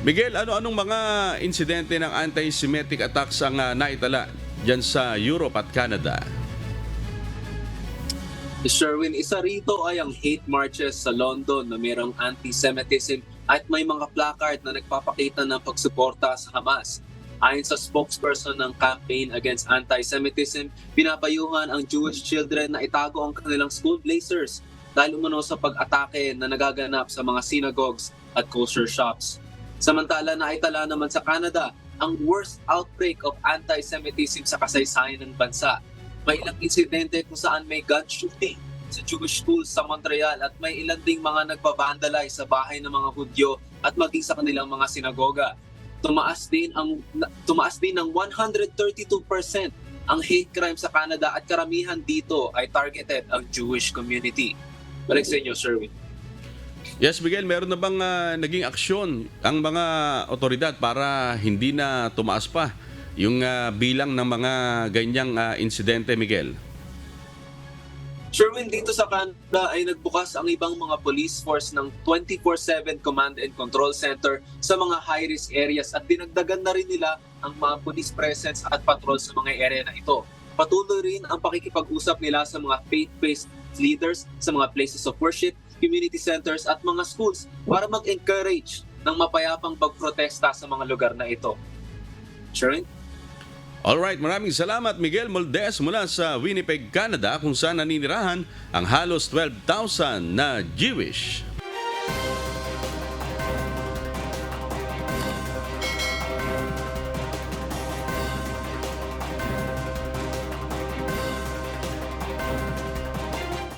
Miguel, ano-anong mga insidente ng anti-Semitic attacks ang naitala dyan sa Europe at Canada? Sherwin, isa rito ay ang hate marches sa London na mayroong anti-Semitism at may mga placard na nagpapakita ng pagsuporta sa Hamas. Ayon sa spokesperson ng Campaign Against Anti-Semitism, pinapayuhan ang Jewish children na itago ang kanilang school blazers dahil umano sa pag-atake na nagaganap sa mga synagogues at kosher shops. Samantala, naitala naman sa Canada ang worst outbreak of anti-Semitism sa kasaysayan ng bansa. May ilang insidente kung saan may gun shooting sa Jewish schools sa Montreal at may ilan ding mga nagpabandalize sa bahay ng mga Hudyo at maging sa kanilang mga sinagoga. Tumaas din ng 132% ang hate crime sa Canada at karamihan dito ay targeted ang Jewish community. Balik sa inyo, Sherwin. Yes, Miguel, meron na bang naging aksyon ang mga otoridad para hindi na tumaas pa yung bilang ng mga ganyang insidente, Miguel? Sherwin, dito sa Canada ay nagbukas ang ibang mga police force ng 24/7 Command and Control Center sa mga high-risk areas at dinagdagan na rin nila ang mga police presence at patrol sa mga area na ito. Patuloy rin ang pakikipag-usap nila sa mga faith-based leaders sa mga places of worship, community centers at mga schools para mag-encourage ng mapayapang pagprotesta sa mga lugar na ito. Sherwin? Alright, maraming salamat Miguel Moldes mula sa Winnipeg, Canada kung saan naninirahan ang halos 12,000 na Jewish.